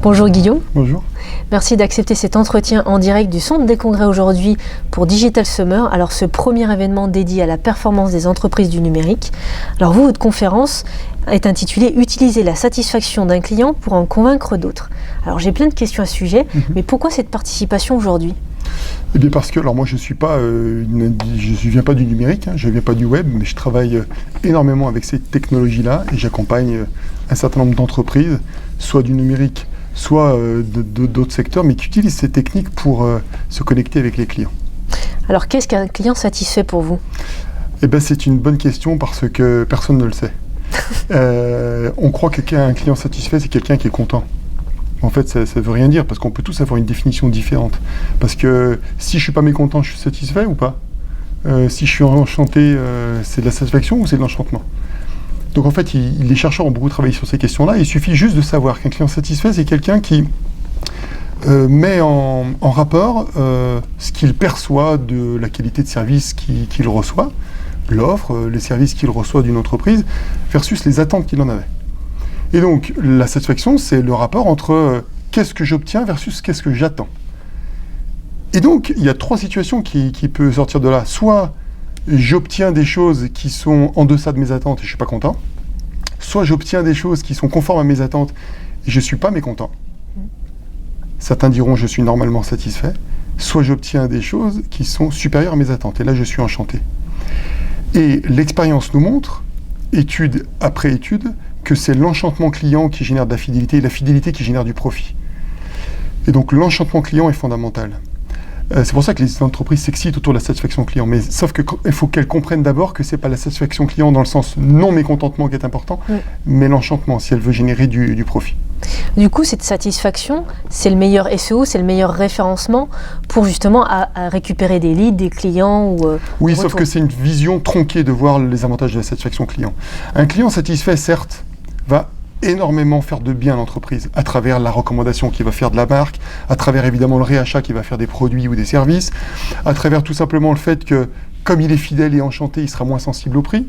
Bonjour Guillaume. Bonjour. Merci d'accepter cet entretien en direct du Centre des Congrès aujourd'hui pour Digital Summer. Alors ce premier événement dédié à la performance des entreprises du numérique. Alors vous, votre conférence est intitulée « Utiliser la satisfaction d'un client pour en convaincre d'autres ». Alors j'ai plein de questions à ce sujet, mais pourquoi cette participation aujourd'hui ? Eh bien parce que, alors moi je viens pas du numérique, je viens pas du web, mais je travaille énormément avec ces technologies-là et j'accompagne un certain nombre d'entreprises, soit du numérique, soit d'autres secteurs, mais qui utilisent ces techniques pour se connecter avec les clients. Alors qu'est-ce qu'un client satisfait pour vous ? Eh bien c'est une bonne question parce que personne ne le sait. On croit qu'un client satisfait, c'est quelqu'un qui est content. En fait, ça ne veut rien dire, parce qu'on peut tous avoir une définition différente. Parce que si je ne suis pas mécontent, je suis satisfait ou pas ? Si je suis enchanté, c'est de la satisfaction ou c'est de l'enchantement ? Donc en fait, les chercheurs ont beaucoup travaillé sur ces questions-là. Il suffit juste de savoir qu'un client satisfait, c'est quelqu'un qui met en rapport ce qu'il perçoit de la qualité de service qu'il reçoit, l'offre, les services qu'il reçoit d'une entreprise, versus les attentes qu'il en avait. Et donc, la satisfaction, c'est le rapport entre qu'est-ce que j'obtiens versus qu'est-ce que j'attends. Et donc, il y a trois situations qui peuvent sortir de là. Soit j'obtiens des choses qui sont en deçà de mes attentes et je ne suis pas content. Soit j'obtiens des choses qui sont conformes à mes attentes et je ne suis pas mécontent. Certains diront je suis normalement satisfait. Soit j'obtiens des choses qui sont supérieures à mes attentes et là je suis enchanté. Et l'expérience nous montre, étude après étude, que c'est l'enchantement client qui génère de la fidélité et la fidélité qui génère du profit. Et donc l'enchantement client est fondamental. C'est pour ça que les entreprises s'excitent autour de la satisfaction client. Mais sauf qu'il faut qu'elles comprennent d'abord que ce n'est pas la satisfaction client dans le sens non-mécontentement qui est important, mais l'enchantement, si elle veut générer du profit. Du coup, cette satisfaction, c'est le meilleur SEO, c'est le meilleur référencement pour justement à récupérer des leads, des clients ou oui, sauf que c'est une vision tronquée de voir les avantages de la satisfaction client. Un client satisfait, certes, va énormément faire de bien à l'entreprise, à travers la recommandation qu'il va faire de la marque, à travers évidemment le réachat qu'il va faire des produits ou des services, à travers tout simplement le fait que, comme il est fidèle et enchanté, il sera moins sensible au prix.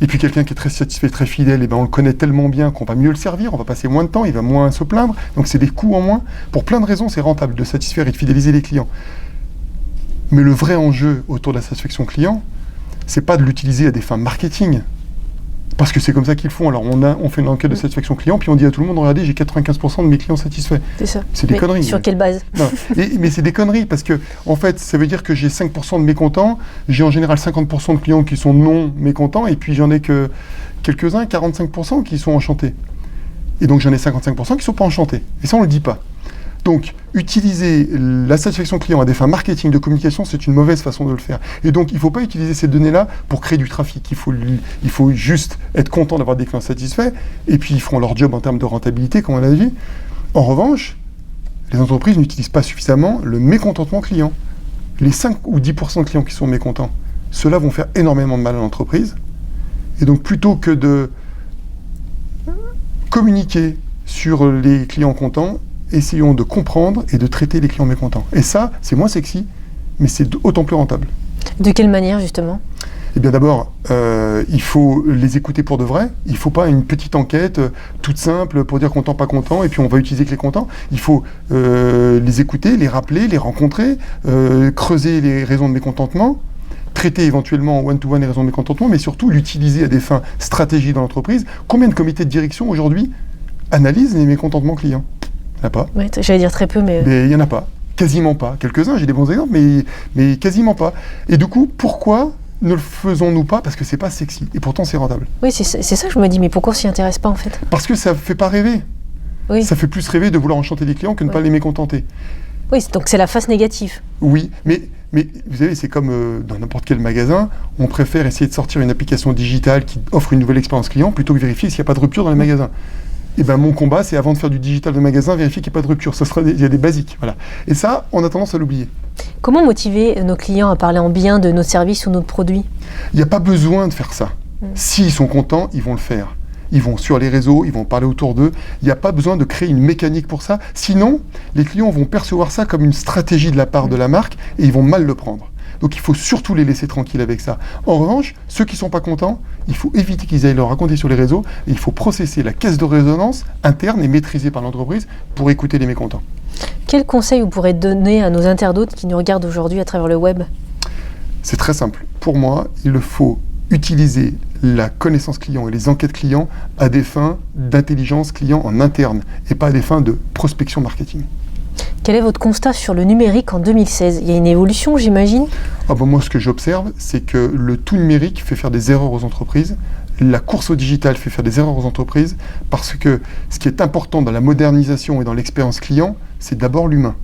Et puis quelqu'un qui est très satisfait, très fidèle, on le connaît tellement bien qu'on va mieux le servir, on va passer moins de temps, il va moins se plaindre, donc c'est des coûts en moins. Pour plein de raisons, c'est rentable de satisfaire et de fidéliser les clients. Mais le vrai enjeu autour de la satisfaction client, c'est pas de l'utiliser à des fins marketing. Parce que c'est comme ça qu'ils font. Alors on fait une enquête de satisfaction client, puis on dit à tout le monde, regardez, j'ai 95% de mes clients satisfaits. C'est ça. C'est des conneries. Sur quelle base ? Mais c'est des conneries, parce que en fait, ça veut dire que j'ai 5% de mécontents, j'ai en général 50% de clients qui sont non mécontents, et puis j'en ai que quelques-uns, 45% qui sont enchantés. Et donc j'en ai 55% qui ne sont pas enchantés. Et ça, on ne le dit pas. Donc, utiliser la satisfaction client à des fins marketing, de communication, c'est une mauvaise façon de le faire. Et donc, il ne faut pas utiliser ces données-là pour créer du trafic. Il faut juste être content d'avoir des clients satisfaits, et puis ils feront leur job en termes de rentabilité, comme on l'a dit. En revanche, les entreprises n'utilisent pas suffisamment le mécontentement client. Les 5 ou 10% de clients qui sont mécontents, ceux-là vont faire énormément de mal à l'entreprise. Et donc, plutôt que de communiquer sur les clients contents, essayons de comprendre et de traiter les clients mécontents. Et ça, c'est moins sexy, mais c'est autant plus rentable. De quelle manière, justement ? Eh bien d'abord, il faut les écouter pour de vrai. Il ne faut pas une petite enquête toute simple pour dire content, pas content, et puis on va utiliser que les contents. Il faut les écouter, les rappeler, les rencontrer, creuser les raisons de mécontentement, traiter éventuellement en one-to-one les raisons de mécontentement, mais surtout l'utiliser à des fins stratégiques dans l'entreprise. Combien de comités de direction aujourd'hui analysent les mécontentements clients ? Il n'y en a pas. Oui, j'allais dire très peu, mais il n'y en a pas. Quasiment pas. Quelques-uns, j'ai des bons exemples, mais quasiment pas. Et du coup, pourquoi ne le faisons-nous pas ? Parce que c'est pas sexy. Et pourtant, c'est rentable. Oui, c'est ça que je me dis. Mais pourquoi on s'y intéresse pas, en fait ? Parce que ça ne fait pas rêver. Oui. Ça fait plus rêver de vouloir enchanter les clients que de ne pas les mécontenter. Oui, donc c'est la face négative. Oui, mais vous savez, c'est comme dans n'importe quel magasin, on préfère essayer de sortir une application digitale qui offre une nouvelle expérience client plutôt que vérifier s'il n'y a pas de rupture dans les magasins. Et ben mon combat, c'est avant de faire du digital de magasin, vérifier qu'il n'y a pas de rupture. Il y a des basiques, voilà. Et ça, on a tendance à l'oublier. Comment motiver nos clients à parler en bien de nos services ou de nos produits ? Il n'y a pas besoin de faire ça. S'ils sont contents, ils vont le faire. Ils vont sur les réseaux, ils vont parler autour d'eux. Il n'y a pas besoin de créer une mécanique pour ça. Sinon, les clients vont percevoir ça comme une stratégie de la part de la marque et ils vont mal le prendre. Donc il faut surtout les laisser tranquilles avec ça. En revanche, ceux qui ne sont pas contents, il faut éviter qu'ils aillent le raconter sur les réseaux, et il faut processer la caisse de résonance interne et maîtrisée par l'entreprise pour écouter les mécontents. Quel conseil vous pourrez donner à nos internautes qui nous regardent aujourd'hui à travers le web? C'est très simple. Pour moi, il faut utiliser la connaissance client et les enquêtes clients à des fins d'intelligence client en interne et pas à des fins de prospection marketing. Quel est votre constat sur le numérique en 2016? Il y a une évolution, j'imagine? Moi, ce que j'observe, c'est que le tout numérique fait faire des erreurs aux entreprises. La course au digital fait faire des erreurs aux entreprises parce que ce qui est important dans la modernisation et dans l'expérience client, c'est d'abord l'humain.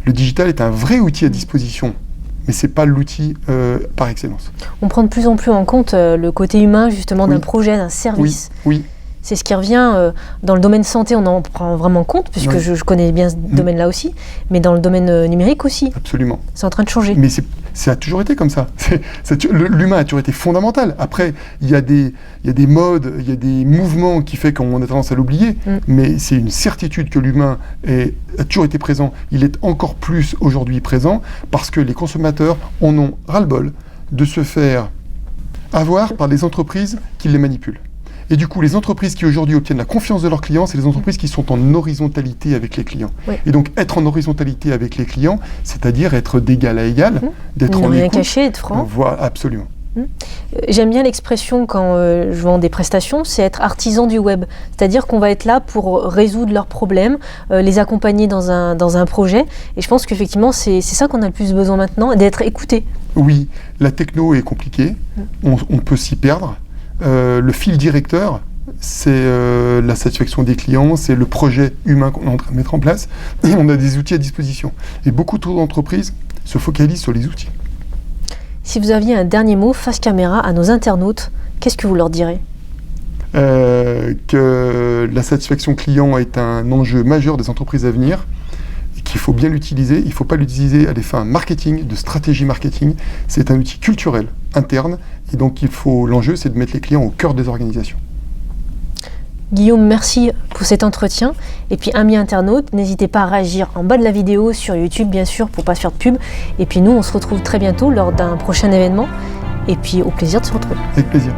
Le digital est un vrai outil à disposition, mais ce n'est pas l'outil par excellence. On prend de plus en plus en compte le côté humain, justement, d'un projet, d'un service. Oui. C'est ce qui revient dans le domaine santé, on en prend vraiment compte, puisque je connais bien ce domaine-là aussi, mais dans le domaine numérique aussi. Absolument. C'est en train de changer. Mais ça a toujours été comme ça. L'humain a toujours été fondamental. Après, il y a des modes, il y a des mouvements qui font qu'on a tendance à l'oublier, mais c'est une certitude que l'humain a toujours été présent. Il est encore plus aujourd'hui présent parce que les consommateurs en ont ras-le-bol de se faire avoir par des entreprises qui les manipulent. Et du coup, les entreprises qui aujourd'hui obtiennent la confiance de leurs clients, c'est les entreprises qui sont en horizontalité avec les clients. Oui. Et donc, être en horizontalité avec les clients, c'est-à-dire être d'égal à égal, d'être en écoute. Ne rien cacher, être franc. Voilà, absolument. J'aime bien l'expression quand je vends des prestations, c'est être artisan du web. C'est-à-dire qu'on va être là pour résoudre leurs problèmes, les accompagner dans un projet. Et je pense qu'effectivement, c'est ça qu'on a le plus besoin maintenant, d'être écouté. Oui, la techno est compliquée, on peut s'y perdre. Le fil directeur, c'est la satisfaction des clients, c'est le projet humain qu'on est en train de mettre en place, et on a des outils à disposition. Et beaucoup trop d'entreprises se focalisent sur les outils. Si vous aviez un dernier mot face caméra à nos internautes, qu'est-ce que vous leur direz ? Que la satisfaction client est un enjeu majeur des entreprises à venir, et qu'il faut bien l'utiliser. Il ne faut pas l'utiliser à des fins marketing, de stratégie marketing. C'est un outil culturel, interne, et donc l'enjeu, c'est de mettre les clients au cœur des organisations. Guillaume, merci pour cet entretien. Et puis, amis internautes, n'hésitez pas à réagir en bas de la vidéo, sur YouTube, bien sûr, pour ne pas se faire de pub. Et puis nous, on se retrouve très bientôt lors d'un prochain événement. Et puis, au plaisir de se retrouver. Avec plaisir.